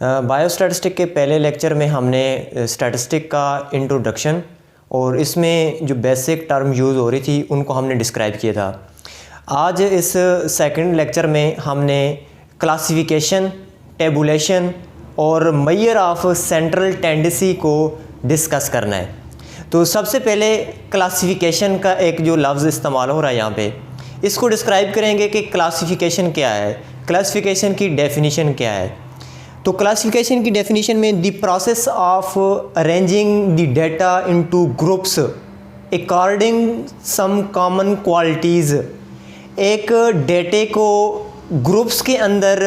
बायोस्टैटिस्टिक के पहले लेक्चर में हमने स्टैटिस्टिक का इंट्रोडक्शन और इसमें जो बेसिक टर्म यूज़ हो रही थी उनको हमने डिस्क्राइब किया था। आज इस सेकंड लेक्चर में हमने क्लासिफिकेशन, टेबुलेशन और मेजर ऑफ सेंट्रल टेंडेंसी को डिस्कस करना है। तो सबसे पहले क्लासिफिकेशन का एक जो लफ्ज़ इस्तेमाल हो रहा है यहाँ पे, इसको डिस्क्राइब करेंगे कि क्लासिफिकेशन क्या है, क्लासिफिकेशन की डेफिनेशन क्या है। तो क्लासिफिकेशन की डेफिनेशन में the process of arranging the data into groups according some common qualities, एक डेटे को ग्रुप्स के अंदर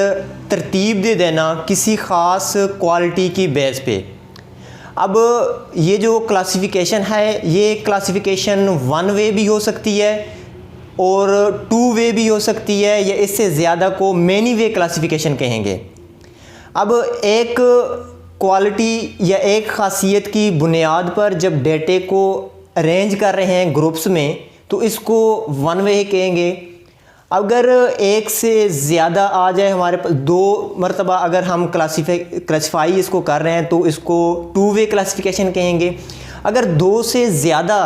तरतीब दे देना किसी ख़ास क्वालिटी की बेस पे। अब ये जो क्लासिफिकेशन है, ये क्लासिफिकेशन वन वे भी हो सकती है और टू वे भी हो सकती है, या इससे ज़्यादा को मैनी वे क्लासिफिकेशन कहेंगे। अब एक क्वालिटी या एक ख़ासियत की बुनियाद पर जब डेटे को अरेंज कर रहे हैं ग्रुप्स में तो इसको वन वे कहेंगे। अगर एक से ज़्यादा आ जाए हमारे पास, दो मरतबा अगर हम क्लासीफाई इसको कर रहे हैं तो इसको टू वे क्लासिफिकेशन कहेंगे। अगर दो से ज़्यादा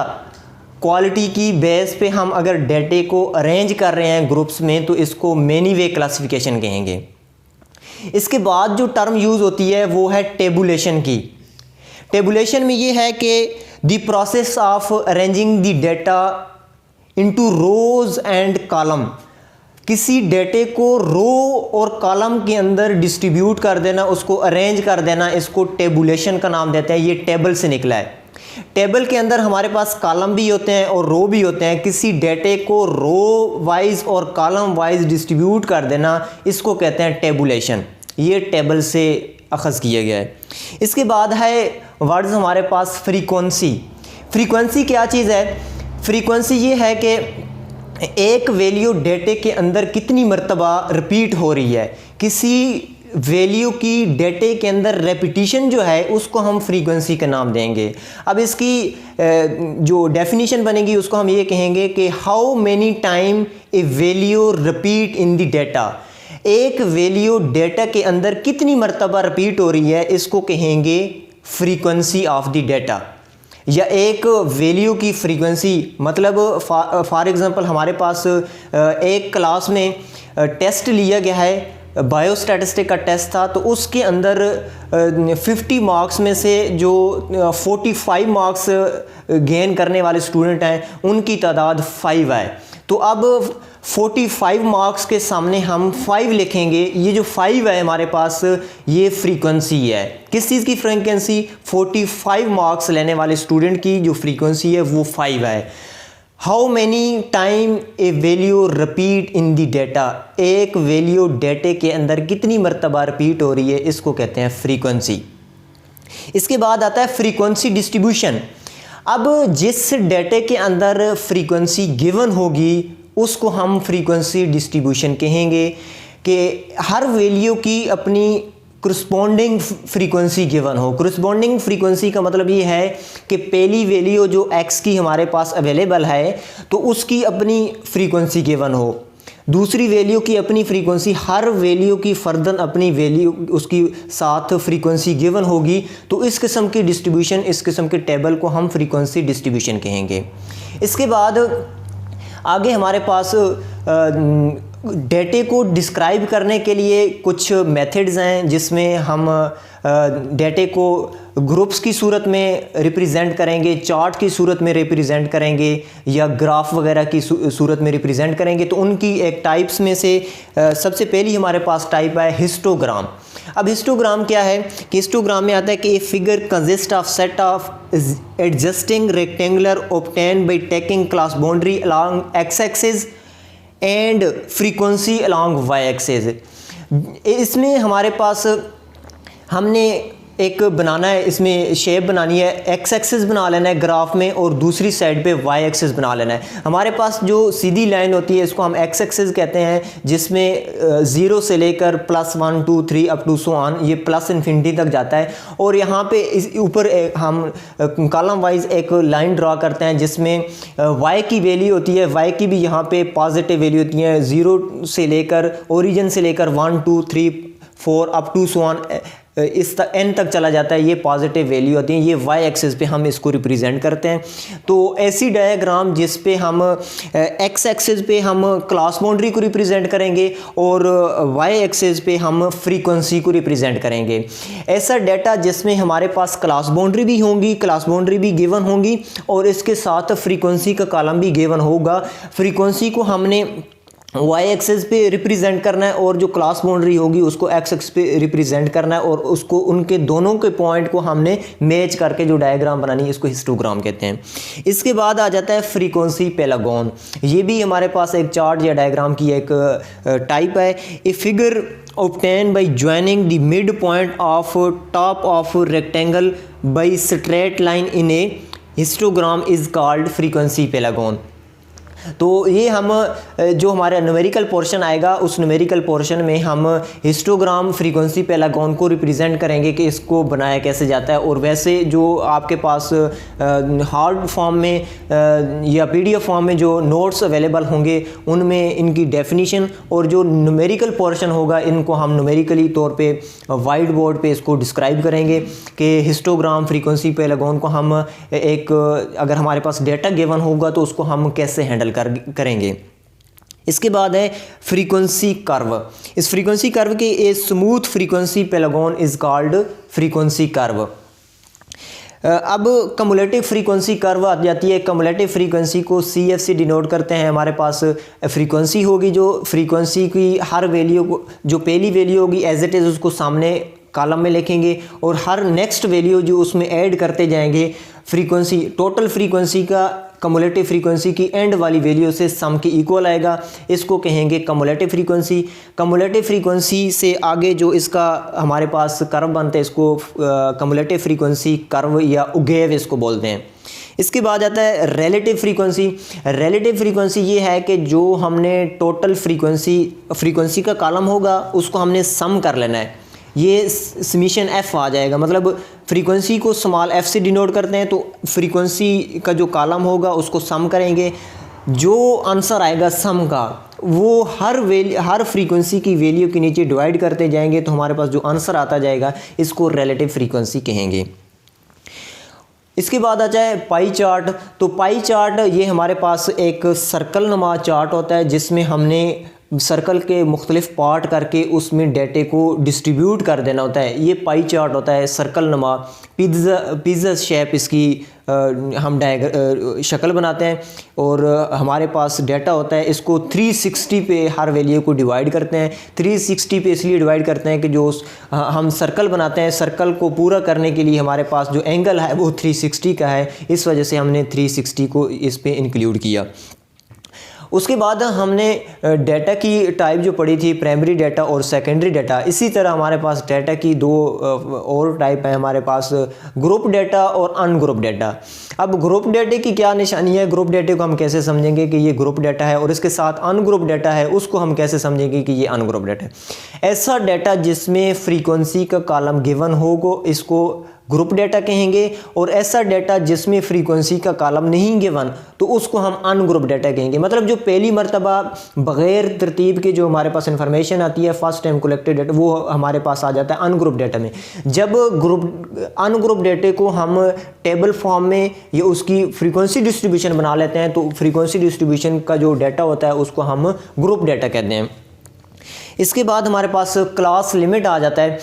क्वालिटी की बेस पे हम अगर डेटे को अरेंज कर रहे हैं ग्रुप्स में तो इसको मैनी वे क्लासिफिकेशन कहेंगे। इसके बाद जो टर्म यूज़ होती है वो है टेबुलेशन की। टेबुलेशन में ये है कि the process of arranging the data into rose and column, किसी डेटे को रो और कॉलम के अंदर डिस्ट्रीब्यूट कर देना, उसको अरेंज कर देना, इसको टेबुलेशन का नाम देते हैं। ये टेबल से निकला है। टेबल के अंदर हमारे पास कॉलम भी होते हैं और रो भी होते हैं। किसी डेटे को रो वाइज और कॉलम वाइज डिस्ट्रीब्यूट कर देना, इसको कहते हैं टेबुलेशन। ये टेबल से अखज़ किया गया है। इसके बाद है वर्ड्स हमारे पास फ्रीक्वेंसी। फ्रीक्वेंसी क्या चीज़ है? फ्रीक्वेंसी ये है कि एक वैल्यू डेटे के अंदर कितनी मरतबा रिपीट हो रही है। किसी वैल्यू की डेटे के अंदर रेपिटिशन जो है उसको हम फ्रीक्वेंसी का नाम देंगे। अब इसकी जो डेफिनेशन बनेगी उसको हम ये कहेंगे कि how many time A value repeat in the data, एक वैल्यू डेटा के अंदर कितनी मरतबा रिपीट हो रही है, इसको कहेंगे फ्रीक्वेंसी ऑफ द डाटा। या एक वैल्यू की फ्रीक्वेंसी मतलब फॉर एग्ज़ाम्पल हमारे पास एक क्लास में टेस्ट लिया गया है, बायोस्टैटिस्टिक का टेस्ट था, तो उसके अंदर 50 मार्क्स में से जो 45 मार्क्स गेन करने वाले स्टूडेंट हैं उनकी तादाद 5 है। तो अब 45 मार्क्स के सामने हम 5 लिखेंगे। ये जो 5 है हमारे पास, ये फ्रीक्वेंसी है। किस चीज़ की फ्रीक्वेंसी? 45 मार्क्स लेने वाले स्टूडेंट की जो फ्रीक्वेंसी है वो 5 है। How many time A value repeat in the data, एक वैल्यू डेटे के अंदर कितनी मरतबा रिपीट हो रही है, इसको कहते हैं फ्रीक्वेंसी। इसके बाद आता है फ्रीक्वेंसी डिस्ट्रीब्यूशन। अब जिस डेटे के अंदर फ्रीक्वेंसी गिवन होगी उसको हम फ्रीक्वेंसी डिस्ट्रीब्यूशन कहेंगे कि हर वैल्यू की अपनी करस्पॉन्डिंग फ्रीक्वेंसी गिवन हो। करस्पॉन्डिंग फ्रीक्वेंसी का मतलब ये है कि पहली वैल्यू जो x की हमारे पास अवेलेबल है तो उसकी अपनी फ्रीक्वेंसी गिवन हो, दूसरी वैल्यू की अपनी फ्रीक्वेंसी, हर वैल्यू की फर्दन अपनी वैल्यू उसकी साथ फ्रीक्वेंसी गिवन होगी। तो इस किस्म की डिस्ट्रीब्यूशन, इस किस्म के टेबल को हम फ्रीक्वेंसी डिस्ट्रीब्यूशन कहेंगे। इसके बाद आगे हमारे पास डेटे को डिस्क्राइब करने के लिए कुछ मेथड्स हैं जिसमें हम डेटे को ग्रुप्स की सूरत में रिप्रेजेंट करेंगे, चार्ट की सूरत में रिप्रेजेंट करेंगे या ग्राफ वगैरह की सूरत में रिप्रेजेंट करेंगे। तो उनकी एक टाइप्स में से सबसे पहली हमारे पास टाइप है हिस्टोग्राम। अब हिस्टोग्राम क्या है कि हिस्टोग्राम में आता है कि a figure consist of set of adjusting rectangular obtain by taking class boundary along x axis and frequency along y axis. इसमें हमारे पास हमने एक बनाना है, इसमें शेप बनानी है, एक्स एक्सिस बना लेना है ग्राफ में और दूसरी साइड पे वाई एक्सिस बना लेना है। हमारे पास जो सीधी लाइन होती है इसको हम एक्स एक्सिस कहते हैं, जिसमें 0 से लेकर +1 2 3 अप टू सो ऑन, ये प्लस इन्फिनिटी तक जाता है। और यहाँ पे इस ऊपर हम कॉलम वाइज एक लाइन ड्रा करते हैं जिसमें वाई की वैल्यू होती है, वाई की भी यहाँ पे पॉजिटिव वैल्यू होती है, 0 से लेकर ओरिजिन से लेकर 1 2 3 4 अप टू सो ऑन इस n तक चला जाता है, ये पॉजिटिव वैल्यू होती है। ये y एक्सिस पे हम इसको रिप्रेजेंट करते हैं। तो ऐसी डायग्राम जिस पे हम x एक्सिस पे हम क्लास बाउंड्री को रिप्रेजेंट करेंगे और y एक्सिस पे हम फ्रीक्वेंसी को रिप्रेजेंट करेंगे। ऐसा डाटा जिसमें हमारे पास क्लास बाउंड्री भी होंगी, क्लास बाउंड्री भी गिवन होंगी और इसके साथ फ्रीक्वेंसी का कॉलम भी गिवन होगा। फ्रीक्वेंसी को हमने y एक्सिस पे रिप्रेजेंट करना है और जो क्लास बाउंड्री होगी उसको x एक्सिस पे रिप्रेजेंट करना है और उसको उनके दोनों के पॉइंट को हमने मैच करके जो डायग्राम बनानी है इसको हिस्टोग्राम कहते हैं। इसके बाद आ जाता है फ्रीक्वेंसी पेलागोन। ये भी हमारे पास एक चार्ट या डायग्राम की एक टाइप है। A figure obtained by joining the midpoint of top of rectangle by straight line in a histogram is called frequency pelagon। तो ये हम जो हमारा न्यूमेरिकल पोर्शन आएगा उस न्यूमेरिकल पोर्शन में हम हिस्टोग्राम फ्रीक्वेंसी पेलागोन को रिप्रेजेंट करेंगे कि इसको बनाया कैसे जाता है। और वैसे जो आपके पास हार्ड फॉर्म में या पीडीएफ फॉर्म में जो नोट्स अवेलेबल होंगे उनमें इनकी डेफिनीशन और जो न्यूमेरिकल पोर्शन होगा इनको हम न्यूमेरिकली तौर पे वाइट बोर्ड पे इसको डिस्क्राइब करेंगे कि हिस्टोग्राम फ्रीक्वेंसी पेलागोन को हम एक अगर हमारे पास डेटा गिवन होगा तो उसको हम कैसे हैंडल करेंगे। इसके बाद है फ्रीक्वेंसी कर्व। इस फ्रीक्वेंसी कर्व के a smooth frequency polygon is called frequency curve. अब कमुलेटिव फ्रीक्वेंसी कर्व आ जाती है। कमुलेटिव फ्रीक्वेंसी को CF से डिनोट करते हैं। हमारे पास फ्रीक्वेंसी होगी, जो फ्रीक्वेंसी की हर वैल्यू को जो पहली वैल्यू होगी एज इट इज़ उसको सामने कॉलम में लिखेंगे और हर नेक्स्ट वैल्यू जो उसमें ऐड करते जाएंगे फ्रीक्वेंसी टोटल फ्रीक्वेंसी का कमुलेटिव फ्रीक्वेंसी की एंड वाली वैल्यू से सम के इक्वल आएगा। इसको कहेंगे कमुलेटिव फ्रीक्वेंसी। कमुलेटिव फ्रीक्वेंसी से आगे जो इसका हमारे पास कर्व बनता है इसको कमुलेटिव फ्रीक्वेंसी कर्व या उगेव इसको बोलते हैं। इसके बाद आता है रिलेटिव फ्रीक्वेंसी। रिलेटिव फ्रीक्वेंसी ये है कि जो हमने टोटल फ्रीक्वेंसी का कॉलम होगा उसको हमने सम कर लेना है। ये समीशन f आ जाएगा, मतलब फ्रीक्वेंसी को स्मॉल f से डिनोट करते हैं। तो फ्रीक्वेंसी का जो कॉलम होगा उसको सम करेंगे, जो आंसर आएगा सम का वो हर फ्रीक्वेंसी की वैल्यू के नीचे डिवाइड करते जाएंगे तो हमारे पास जो आंसर आता जाएगा इसको रिलेटिव फ्रीक्वेंसी कहेंगे। इसके बाद आ जाए पाई चार्ट। तो पाई चार्ट ये हमारे पास एक सर्कल नुमा चार्ट होता है जिसमें हमने सर्कल के मुख्तलिफ पार्ट करके उसमें डेटे को डिस्ट्रीब्यूट कर देना होता है। ये पाई चार्ट होता है सर्कल नुमा, पिज़्ज़ा शेप इसकी हम शक्ल बनाते हैं और हमारे पास डेटा होता है। इसको 360 पे हर वैल्यू को डिवाइड करते हैं। 360 पे इसलिए डिवाइड करते हैं कि जो हम सर्कल बनाते हैं सर्कल को पूरा करने के लिए हमारे पास जो एंगल है वो 360 का है, इस वजह से हमने 360 को इस पे इंक्लूड किया। उसके बाद हमने डाटा की टाइप जो पढ़ी थी प्राइमरी डाटा और सेकेंडरी डाटा। इसी तरह हमारे पास डाटा की दो और टाइप है हमारे पास, ग्रुप डाटा और अनग्रुप डाटा। अब ग्रुप डाटे की क्या निशानी है, ग्रुप डाटे को हम कैसे समझेंगे कि ये ग्रुप डाटा है और इसके साथ अनग्रुप डाटा है उसको हम कैसे समझेंगे कि ये अनग्रुप डाटा है। ऐसा डाटा जिसमें फ्रीक्वेंसी का कॉलम गिवन होगा इसको ग्रुप डाटा कहेंगे और ऐसा डाटा जिसमें फ्रीक्वेंसी का कॉलम नहीं गिवन तो उसको हम अनग्रुप डाटा कहेंगे। मतलब जो पहली मरतबा बग़ैर तरतीब के जो हमारे पास इंफॉर्मेशन आती है फर्स्ट टाइम कलेक्टेड डाटा वो हमारे पास आ जाता है अनग्रुप डाटा में। जब अनग्रुप डाटे को हम टेबल फॉर्म में या उसकी फ्रीक्वेंसी डिस्ट्रीब्यूशन बना लेते हैं तो फ्रीक्वेंसी डिस्ट्रीब्यूशन का जो डाटा होता है उसको हम ग्रुप डाटा कहते हैं। इसके बाद हमारे पास क्लास लिमिट आ जाता है।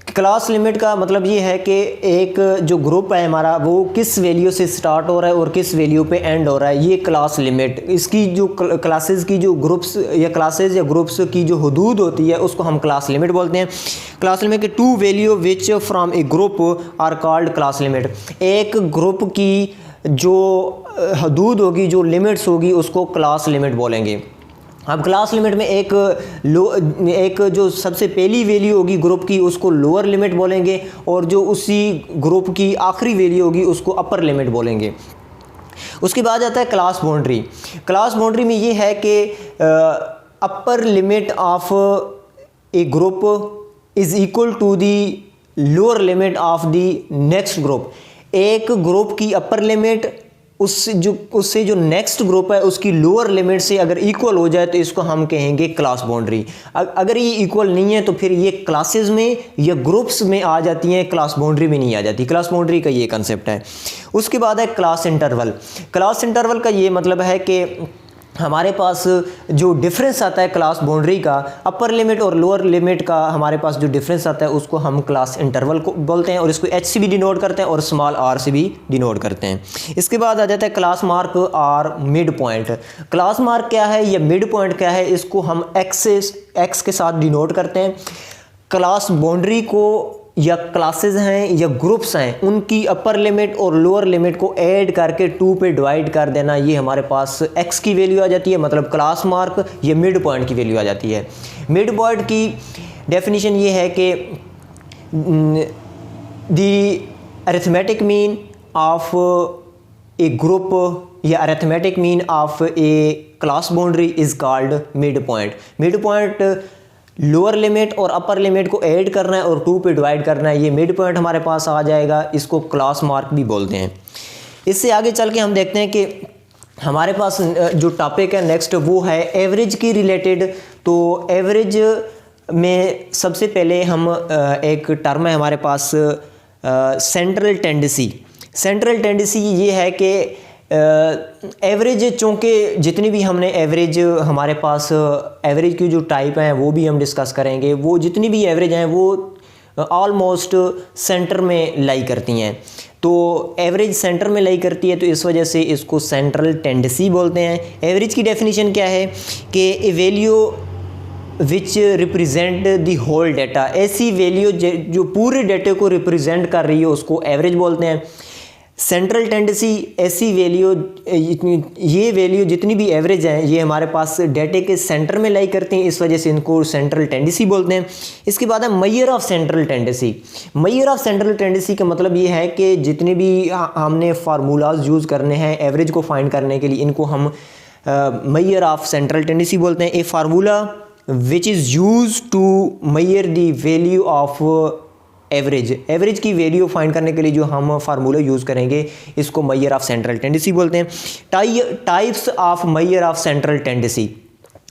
क्लास लिमिट का मतलब ये है कि एक जो ग्रुप है हमारा वो किस वैल्यू से स्टार्ट हो रहा है और किस वैल्यू पे एंड हो रहा है, ये क्लास लिमिट। इसकी जो क्लासेस की जो ग्रुप्स या क्लासेस या ग्रुप्स की जो हदूद होती है उसको हम क्लास लिमिट बोलते हैं। क्लास लिमिट के two value which from a group are called class limit. एक ग्रुप की जो हदूद होगी जो लिमिट्स होगी उसको क्लास लिमिट बोलेंगे। अब क्लास लिमिट में एक जो सबसे पहली वैल्यू होगी ग्रुप की उसको लोअर लिमिट बोलेंगे और जो उसी ग्रुप की आखिरी वैल्यू होगी उसको अपर लिमिट बोलेंगे। उसके बाद आता है क्लास बाउंड्री। क्लास बाउंड्री में ये है कि upper limit of a group is equal to the lower limit of the next group. एक ग्रुप की अपर लिमिट उससे जो नेक्स्ट ग्रुप है उसकी लोअर लिमिट से अगर इक्वल हो जाए तो इसको हम कहेंगे क्लास बाउंड्री। अगर ये इक्वल नहीं है तो फिर ये क्लासेस में या ग्रुप्स में आ जाती हैं, क्लास बाउंड्री में नहीं आ जाती। क्लास बाउंड्री का ये कंसेप्ट है। उसके बाद है क्लास इंटरवल। क्लास इंटरवल का ये मतलब है कि हमारे पास जो डिफरेंस आता है क्लास बाउंड्री का, अपर लिमिट और लोअर लिमिट का हमारे पास जो डिफरेंस आता है उसको हम क्लास इंटरवल को बोलते हैं, और इसको एच से भी डिनोट करते हैं और स्मॉल आर से भी डिनोट करते हैं। इसके बाद आ जाता है class mark or midpoint. Class mark क्या है या मिड पॉइंट क्या है, इसको हम एक्स के साथ डिनोट करते हैं। क्लास बाउंड्री को या क्लासेस हैं या ग्रुप्स हैं उनकी अपर लिमिट और लोअर लिमिट को ऐड करके 2 पे डिवाइड कर देना, ये हमारे पास x की वैल्यू आ जाती है, मतलब क्लास मार्क या मिड पॉइंट की वैल्यू आ जाती है। मिड पॉइंट की डेफिनेशन ये है कि the arithmetic mean of a group या arithmetic mean of a class boundary is called mid point. मिड पॉइंट लोअर लिमिट और अपर लिमिट को ऐड करना है और 2 पे डिवाइड करना है, ये मिड पॉइंट हमारे पास आ जाएगा। इसको क्लास मार्क भी बोलते हैं। इससे आगे चल के हम देखते हैं कि हमारे पास जो टॉपिक है नेक्स्ट वो है एवरेज की रिलेटेड। तो एवरेज में सबसे पहले हम एक टर्म है हमारे पास सेंट्रल टेंडेंसी। सेंट्रल टेंडेंसी ये है कि एवरेज, चूँकि जितनी भी हमने एवरेज हमारे पास एवरेज की जो टाइप हैं वो भी हम डिस्कस करेंगे, वो जितनी भी एवरेज हैं वो ऑलमोस्ट सेंटर में लाई करती हैं। तो एवरेज सेंटर में लाई करती है तो इस वजह से इसको सेंट्रल टेंडेंसी बोलते हैं। एवरेज की डेफिनेशन क्या है कि a value which represent the whole data, ऐसी वैल्यू जो पूरे डाटे को रिप्रेजेंट कर रही है उसको एवरेज बोलते हैं। सेंट्रल टेंडेंसी ऐसी वैल्यू, ये वैल्यू जितनी भी एवरेज हैं ये हमारे पास डाटे के सेंटर में लाई करती हैं, इस वजह से इनको सेंट्रल टेंडेंसी बोलते हैं। इसके बाद है measure of central tendency. Measure of central tendency का मतलब ये है कि जितने भी हमने फार्मूलाज यूज़ करने हैं एवरेज को फाइंड करने के लिए, इनको हम मेजर ऑफ सेंट्रल टेंडेंसी बोलते हैं। A formula which is use to measure the value of average, average की वैल्यू फाइंड करने के लिए जो हम फार्मूला यूज़ करेंगे इसको मेजर ऑफ सेंट्रल टेंडेंसी बोलते हैं। Types of measure of central tendency.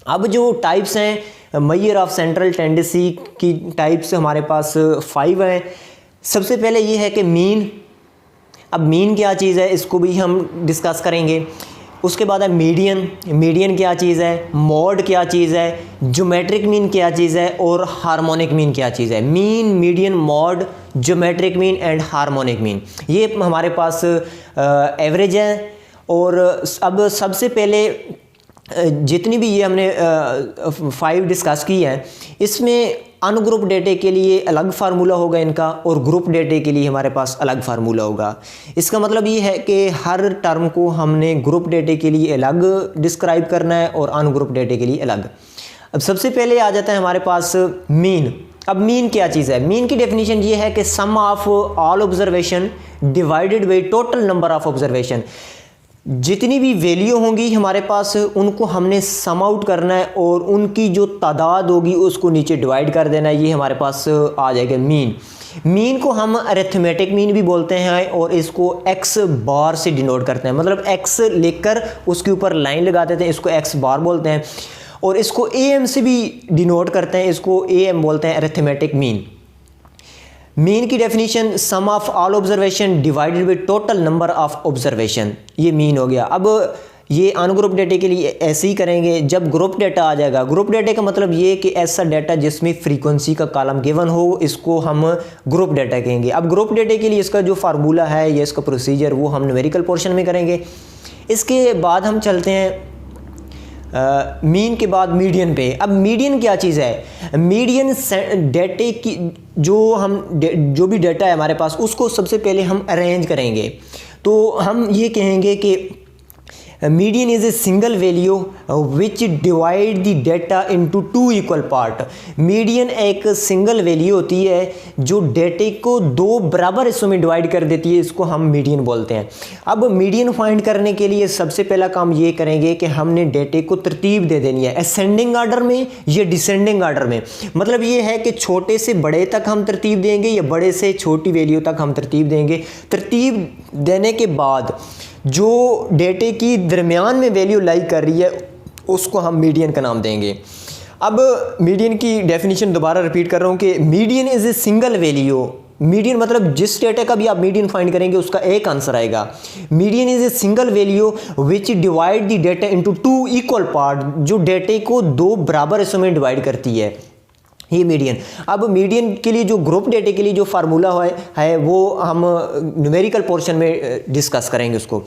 अब जो टाइप्स हैं मेजर ऑफ सेंट्रल टेंडेंसी की टाइप्स हमारे पास 5 हैं। सबसे पहले ये है कि मीन। अब मीन क्या चीज़ है इसको भी हम डिस्कस करेंगे। उसके बाद है मीडियन। मीडियन क्या चीज़ है, मॉड क्या चीज़ है, ज्योमेट्रिक मीन क्या चीज़ है और हार्मोनिक मीन क्या चीज़ है। Mean, median, mod, geometric mean and harmonic mean, ये हमारे पास एवरेज है। और अब सबसे पहले जितनी भी ये हमने 5 डिस्कस की है, इसमें अनग्रुप डेटे के लिए अलग फार्मूला होगा इनका और ग्रुप डेटे के लिए हमारे पास अलग फार्मूला होगा। इसका मतलब ये है कि हर टर्म को हमने ग्रुप डेटे के लिए अलग डिस्क्राइब करना है और अनग्रुप डेटे के लिए अलग। अब सबसे पहले आ जाता है हमारे पास मीन। अब मीन क्या चीज़ है? मीन की डेफिनेशन ये है कि sum of all observation divided by total number of observation. जितनी भी वैल्यू होंगी हमारे पास उनको हमने सम आउट करना है और उनकी जो तादाद होगी उसको नीचे डिवाइड कर देना है, ये हमारे पास आ जाएगा मीन। मीन को हम अरिथमेटिक मीन भी बोलते हैं और इसको एक्स बार से डिनोट करते हैं, मतलब एक्स लेकर उसके ऊपर लाइन लगा देते हैं, इसको एक्स बार बोलते हैं। और इसको ए एम से भी डिनोट करते हैं, इसको ए एम बोलते हैं अरिथमेटिक मीन। मीन की definition sum of all observation divided by total number of observation, ये मीन हो गया। अब ये अनग्रुप डेटे के लिए ऐसे ही करेंगे। जब ग्रुप डेटा आ जाएगा, ग्रुप डेटे का मतलब ये कि ऐसा डेटा जिसमें फ्रीक्वेंसी का कॉलम गिवन हो, इसको हम ग्रुप डेटा कहेंगे। अब ग्रुप डेटे के लिए इसका जो फार्मूला है या इसका प्रोसीजर वो हम न्यूमेरिकल पोर्शन में करेंगे। इसके बाद हम चलते हैं मीन के बाद मीडियन पे। अब मीडियन क्या चीज़ है? मीडियन डेटे की जो भी डेटा है हमारे पास उसको सबसे पहले हम अरेंज करेंगे। तो हम ये कहेंगे कि median is a single value which divide the data into 2 equal part. Median एक सिंगल वैल्यू होती है जो डेटे को 2 बराबर हिस्सों में डिवाइड कर देती है, इसको हम मीडियन बोलते हैं। अब मीडियन फाइंड करने के लिए सबसे पहला काम ये करेंगे कि हमने डेटे को तरतीब दे देनी है, असेंडिंग आर्डर में या डिसेंडिंग आर्डर में। मतलब ये है कि छोटे से बड़े तक हम तरतीब देंगे या बड़े से छोटी वैल्यू तक हम तरतीब देंगे। तरतीब देने के बाद जो डेटे की दरमियान में वैल्यू लाई कर रही है उसको हम मीडियन का नाम देंगे। अब मीडियन की डेफिनेशन दोबारा रिपीट कर रहा हूँ कि median is a single value. Median मतलब जिस डेटा का भी आप मीडियन फाइंड करेंगे उसका एक आंसर आएगा। Median is a single value which divide the data into two equal part, जो डेटे को दो बराबर हिस्सों में डिवाइड करती है, ये मीडियन। अब मीडियन के लिए जो ग्रुप डेटे के लिए जो फार्मूला है वो हम न्यूमेरिकल पोर्शन में डिस्कस करेंगे उसको।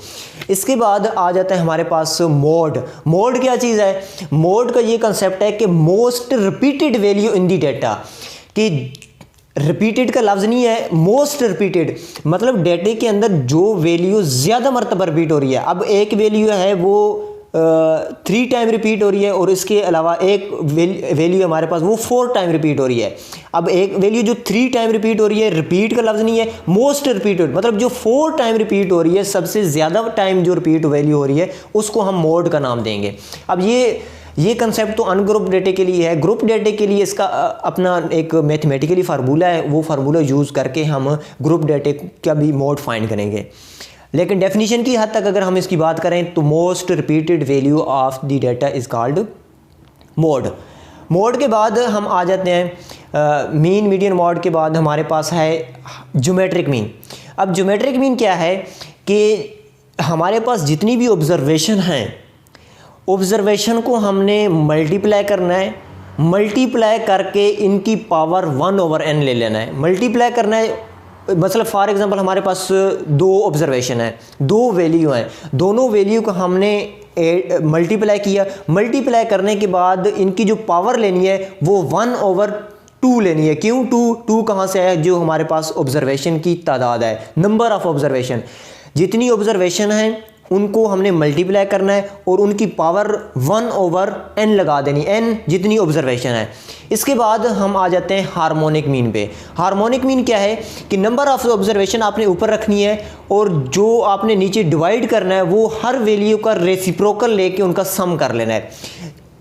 इसके बाद आ जाता है हमारे पास मोड। मोड क्या चीज़ है? मोड का ये कंसेप्ट है कि most repeated value in the data, कि रिपीटेड का लफ्ज़ नहीं है, मोस्ट रिपीटेड मतलब डेटे के अंदर जो वैल्यू ज़्यादा मरतबा रिपीट हो रही है। अब एक वैल्यू है वो 3 टाइम रिपीट हो रही है और इसके अलावा एक वैल्यू हमारे पास वो 4 टाइम रिपीट हो रही है। अब एक वैल्यू जो 3 टाइम रिपीट हो रही है, रिपीट का लफ्ज़ नहीं है, मोस्ट रिपीटेड मतलब जो 4 टाइम रिपीट हो रही है, सबसे ज़्यादा टाइम जो रिपीट वैल्यू हो रही है उसको हम मोड का नाम देंगे। अब ये कंसेप्ट तो अनग्रुप डेटे के लिए है। ग्रुप डेटे के लिए इसका अपना एक मैथमेटिकली फार्मूला है, वो फार्मूला यूज़ करके हम ग्रुप डेटे का भी मोड फाइंड करेंगे। लेकिन डेफिनेशन की हद तक अगर हम इसकी बात करें तो most repeated value of the data is called mode. Mode के बाद हम आ जाते हैं मीन, मीडियन, मॉड के बाद हमारे पास है ज्योमेट्रिक मीन। अब ज्योमेट्रिक मीन क्या है कि हमारे पास जितनी भी ऑब्जर्वेशन हैं, ऑब्जर्वेशन को हमने मल्टीप्लाई करना है, मल्टीप्लाई करके इनकी पावर 1/n ले लेना है। मल्टीप्लाई करना है मतलब फॉर एग्जांपल हमारे पास 2 ऑब्जर्वेशन है, 2 वैल्यू हैं, दोनों वैल्यू को हमने मल्टीप्लाई किया। मल्टीप्लाई करने के बाद इनकी जो पावर लेनी है वो 1/2 लेनी है। क्यों 2 कहाँ से आया? जो हमारे पास ऑब्जर्वेशन की तादाद है, नंबर ऑफ ऑब्जर्वेशन, जितनी ऑब्जर्वेशन है उनको हमने मल्टीप्लाई करना है और उनकी पावर 1/n लगा देनी, n जितनी ऑब्जर्वेशन है। इसके बाद हम आ जाते हैं हार्मोनिक मीन पे। हार्मोनिक मीन क्या है कि नंबर ऑफ ऑब्जर्वेशन आपने ऊपर रखनी है और जो आपने नीचे डिवाइड करना है वो हर वैल्यू का रेसिप्रोकल लेके उनका सम कर लेना है।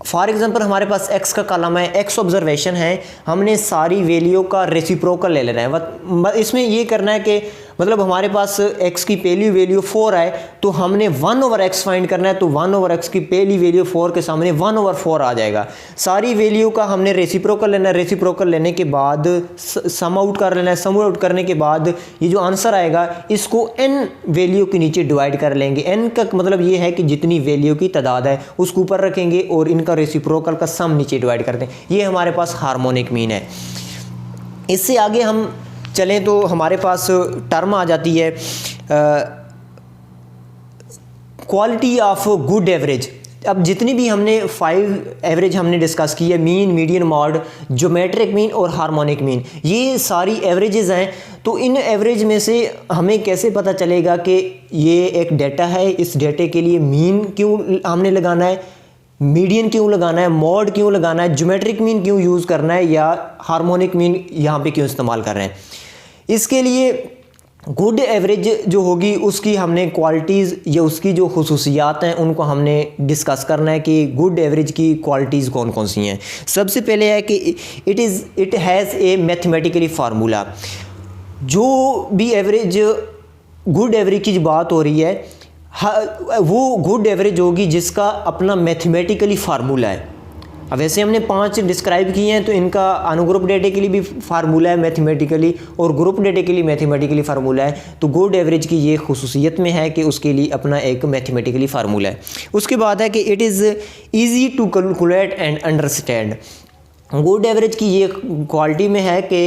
फॉर एग्जांपल हमारे पास x का कॉलम है, x ऑब्जर्वेशन है, हमने सारी वैल्यू का रेसिप्रोकल ले लेना है। इसमें ये करना है कि मतलब हमारे पास x की पहली वैल्यू 4 आए तो हमने 1/x फाइंड करना है, तो 1/x की पहली वैल्यू 4 के सामने 1/4 आ जाएगा। सारी वैल्यू का हमने रेसिप्रोकल लेना है, रेसिप्रोकल लेने के बाद सम आउट कर लेना है, सम आउट करने के बाद ये जो आंसर आएगा इसको n वैल्यू के नीचे डिवाइड कर लेंगे। n का मतलब ये है कि जितनी वैल्यू की तादाद है उसको ऊपर रखेंगे और इनका रेसिप्रोकल का सम नीचे डिवाइड कर दें। ये हमारे पास हार्मोनिक मीन है। इससे आगे हम चलें तो हमारे पास टर्म आ जाती है क्वालिटी ऑफ गुड एवरेज। अब जितनी भी हमने 5 एवरेज हमने डिस्कस की है, mean, median, mod, geometric mean और हार्मोनिक मीन, ये सारी एवरेजेस हैं। तो इन एवरेज में से हमें कैसे पता चलेगा कि ये एक डेटा है, इस डेटे के लिए मीन क्यों हमने लगाना है, मीडियन क्यों लगाना है, मॉड क्यों लगाना है, ज्योमेट्रिक मीन क्यों यूज़ करना है या हार्मोनिक मीन यहाँ पे क्यों इस्तेमाल कर रहे हैं। इसके लिए गुड एवरेज जो होगी उसकी हमने क्वालिटीज़ या उसकी जो खुसूसियात हैं उनको हमने डिस्कस करना है कि गुड एवरेज की क्वालिटीज़ कौन कौन सी हैं। सबसे पहले है कि it has a mathematically formula. जो भी एवरेज गुड एवरेज की बात हो रही है वो गुड एवरेज होगी जिसका अपना मैथमेटिकली फार्मूला है। अब वैसे हमने 5 डिस्क्राइब किए हैं तो इनका अनुग्रुप डेटे के लिए भी फार्मूला है मैथमेटिकली और ग्रुप डेटे के लिए मैथमेटिकली फार्मूला है। तो गुड एवरेज की ये खुसूसियत में है कि उसके लिए अपना एक मैथमेटिकली फार्मूला है। उसके बाद है कि it is easy to calculate and understand. Good average की ये क्वालिटी में है कि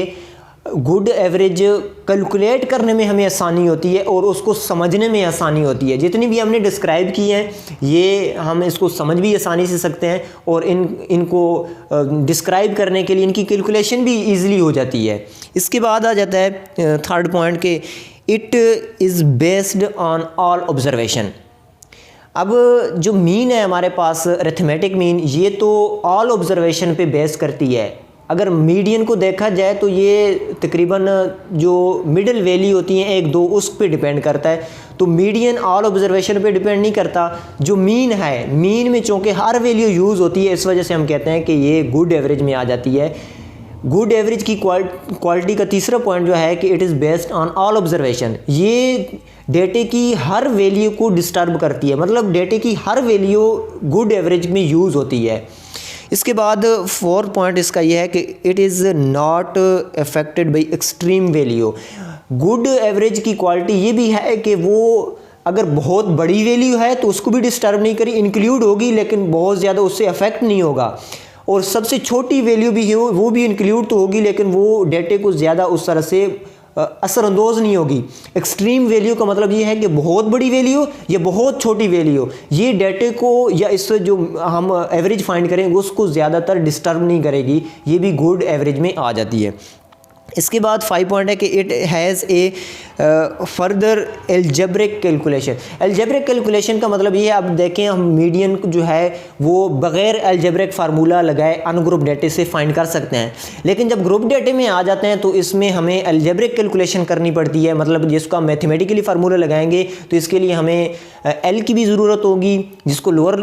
गुड एवरेज कैलकुलेट करने में हमें आसानी होती है और उसको समझने में आसानी होती है। जितनी भी हमने डिस्क्राइब की हैं ये हम इसको समझ भी आसानी से सकते हैं और इनको डिस्क्राइब करने के लिए इनकी कैलकुलेशन भी ईज़िली हो जाती है। इसके बाद आ जाता है थर्ड पॉइंट के it is based on all observation. अब जो मीन है हमारे पास अरिथमेटिक मीन, ये तो ऑल ऑब्जर्वेशन पे बेस करती है। अगर मीडियन को देखा जाए तो ये तकरीबन जो मिडिल वैल्यू होती हैं 1-2 उस पे डिपेंड करता है। तो मीडियन ऑल ऑब्जर्वेशन पे डिपेंड नहीं करता। जो मीन है, मीन में चूँकि हर वैल्यू यूज़ होती है इस वजह से हम कहते हैं कि ये गुड एवरेज में आ जाती है। गुड एवरेज की क्वालिटी का तीसरा पॉइंट जो है कि it is based on all observation. ये डेटे की हर वैल्यू को डिस्टर्ब करती है, मतलब डेटे की हर वैल्यू गुड एवरेज में यूज़ होती है। इसके बाद फोर्थ पॉइंट इसका यह है कि it is not affected by extreme value. Good average की क्वालिटी ये भी है कि वो अगर बहुत बड़ी वैल्यू है तो उसको भी डिस्टर्ब नहीं करी, इंक्लूड होगी लेकिन बहुत ज़्यादा उससे अफेक्ट नहीं होगा। और सबसे छोटी वैल्यू भी है वो भी इंक्लूड तो होगी लेकिन वो डेटे को ज़्यादा उस तरह से असरअंदोज़ नहीं होगी। एक्सट्रीम वैल्यू का मतलब ये है कि बहुत बड़ी वैल्यू या बहुत छोटी वैल्यू ये डेटे को या इससे जो हम एवरेज फाइंड करेंगे उसको ज़्यादातर डिस्टर्ब नहीं करेगी, ये भी गुड एवरेज में आ जाती है। इसके बाद 5 पॉइंट है कि it has a further algebraic calculation. Algebraic calculation का मतलब ये है, अब देखें हम मीडियन जो है वो बग़ैर एल्जेब्रिक फार्मूला लगाए अनग्रुप डेटे से फाइंड कर सकते हैं, लेकिन जब ग्रुप डेटे में आ जाते हैं तो इसमें हमें एल्जेब्रिक कैलकुलेशन करनी पड़ती है। मतलब जिसको हम मैथमेटिकली फार्मूला लगाएंगे तो इसके लिए हमें एल की भी ज़रूरत होगी जिसको लोअर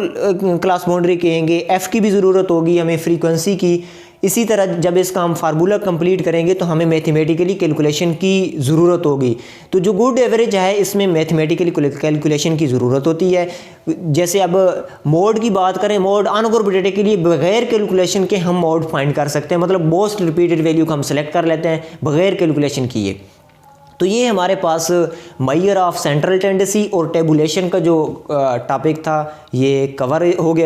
क्लास बाउंड्री कहेंगे, एफ़ की भी ज़रूरत होगी, हमें फ्रीक्वेंसी की। इसी तरह जब इसका हम फार्मूला कंप्लीट करेंगे तो हमें मैथमेटिकली कैलकुलेशन की ज़रूरत होगी। तो जो गुड एवरेज है इसमें मैथमेटिकली कैलकुलेशन की ज़रूरत होती है। जैसे अब मोड की बात करें, मोड अनग्रुप डेटे के लिए बगैर कैलकुलेशन के हम मोड फाइंड कर सकते हैं, मतलब मोस्ट रिपीटेड वैल्यू को हम सेलेक्ट कर लेते हैं बगैर कैलकुलेशन किए। तो ये हमारे पास मेजर ऑफ सेंट्रल टेंडेंसी और टेबुलेशन का जो टॉपिक था ये कवर हो गया।